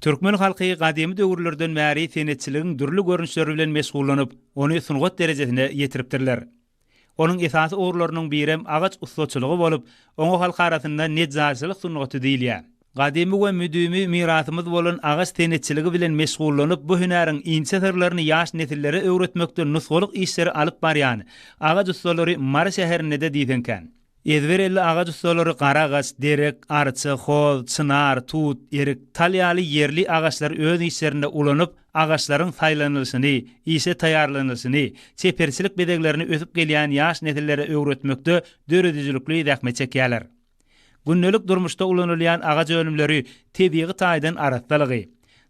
Türkmen halky gadymy döwürlerden bäri senetçiligiň dürli görünüşleri bilen meşgullanyp, ony sungat derejesine ýetiripdirler. Onuň esasy orlarynyň birem agaç ustaçylygy bolup, oňa halk arasynda netzaçylyk sungaty diýilýär. Gadymy we müdümi mirasymyz bolan agaç senetçiligi bilen meşgullanyp, bu hünäriň ince sırlaryny ýaş nesillere öwretmekde nusgalyk işleri alyp barýan. Agaç ustalary Mara şäherinde de diýdenken. Ezberelli agaç ustalary garagaç, derek, arçy, hol, çınar, tut, erik, talýaly yerli agaçlar öz işlerinde ulanyp, agaçlaryň saýlanylşyny, işe taýýarlanyşyny, çeperçilik bedeglerini ösüp gelýän ýaş nesillere öwretmekde döredüjülükli däkme çekýärler. Günnelik durmuşda ulanylýan agaç önümleri tebiği taýdan arasdalygy,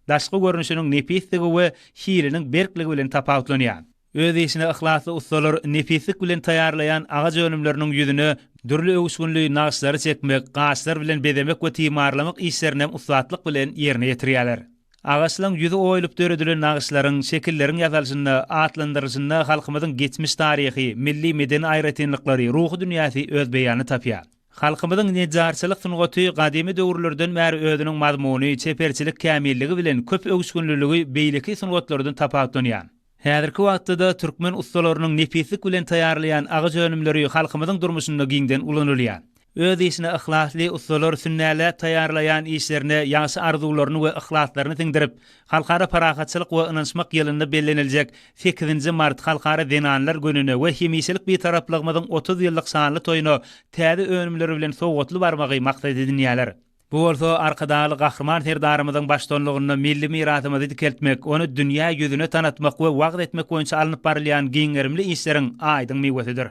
daşky görünüşiniň nepisligi we şiiriniň berkligi bilen tapawutlanýar. Öz işine ihlasly ustalar nefislik bilen taýýarlayan agaç önümleriniň ýüzüne dürli öwüşgünli naqşlary çekmek, gaçlar bilen bedemek we timarlamak işlerini ustatlyk bilen ýerine ýetirýärler. Agaçlaryň ýüzi oýulyp döredilen naqşlaryň, şekilleriň ýazalşyna, atlandyryşyna halkymyzyň geçmiş taryhy, milli medeni aýratynlyklary, ruhy dünýäsi öz beýany tapýar. Halkymyzyň nejarçylyk sungaty gadymy döwürlerden bäri özüniň mazmuny, çeperçilik kämilligi bilen köp öwüşgünlüligi beýleki sungatlardan tapawutlanýar. Häzirki wagtda türkmen ustalarynyň nefislik bilen taýýarlayan agaç önümleri halkymyzyň durmuşynda giňden ulanylýar. Öz işine ihlasly ustalar sünnäle taýýarlayan işlerine ýaşy arzularyny we ihlaslaryny tiňdirip, halkara parahatçylyk we ynançmak ýylynda bellenilejek 8-nji mart halkara denanlar gününe we hemişelik bir taraplygymyzyň 30 ýyllyk sanly toýuny täze önümleri bilen sowgatly barmagy maksat edilýär. Bu bolsa arkadaly gahrman serdarymyzyň başdanlygyny milli mirasymyzy dikeltmek, onu dünýä ýüzüne tanatmak we wagt etmek boýunça alınıp barylýan giňerimli işleriň aýdyň mewesidir.